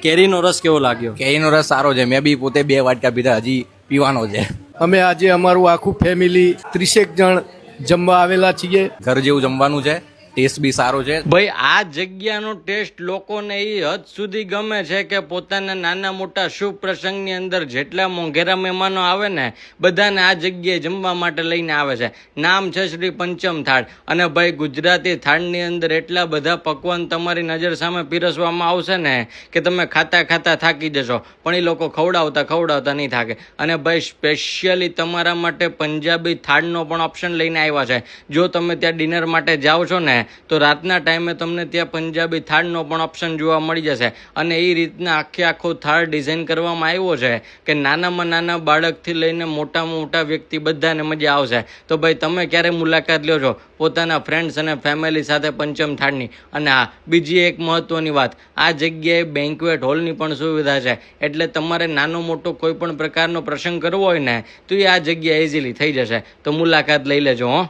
કેરીનો રસ કેવો લાગ્યો? કેરીનો રસ સારો છે. મેં બી પોતે 2 વાટકા પીધા, હજી પીવાનો છે. અમે આજે અમારું આખું ફેમિલી 30 જણ જમવા આવેલા છીએ. ઘર જેવું જમવાનું છે, ટેસ્ટ બી સારો છે. ભાઈ આ જગ્યાનો ટેસ્ટ લોકોને એ હદ સુધી ગમે છે કે પોતાના નાના મોટા શુભ પ્રસંગની અંદર જેટલા મોંઘેરા મહેમાનો આવે ને બધાને આ જગ્યાએ જમવા માટે લઈને આવે છે. નામ છે શ્રી પંચમ થાળ. અને ભાઈ ગુજરાતી થાળની અંદર એટલા બધા પકવાન તમારી નજર સામે પીરસવામાં આવશે ને કે તમે ખાતા ખાતા થાકી જશો, પણ એ લોકો ખવડાવતા નહીં થાકે. અને ભાઈ સ્પેશિયલી તમારા માટે પંજાબી થાળનો પણ ઓપ્શન લઈને આવ્યા છે. જો તમે ત્યાં ડિનર માટે જાઓ છો ને તો રાતના ટાઈમે તમને ત્યાં પંજાબી થાળનો પણ ઓપ્શન જોવા મળી જશે. અને એ રીતના આખો થાળ ડિઝાઇન કરવામાં આવ્યો છે કે નાનામાં નાના બાળકથી લઈને મોટામાં મોટા વ્યક્તિ બધાને મજા આવશે. તો ભાઈ તમે ક્યારે મુલાકાત લ્યો છો પોતાના ફ્રેન્ડ્સ અને ફેમિલી સાથે પંચમ થાળની? અને હા, બીજી એક મહત્વની વાત, આ જગ્યાએ બેન્ક્વેટ હોલની પણ સુવિધા છે. એટલે તમારે નાનો મોટો કોઈ પણ પ્રકારનો પ્રસંગ કરવો હોય ને તો એ આ જગ્યાએ ઇઝીલી થઈ જશે. તો મુલાકાત લઈ લેજો હો.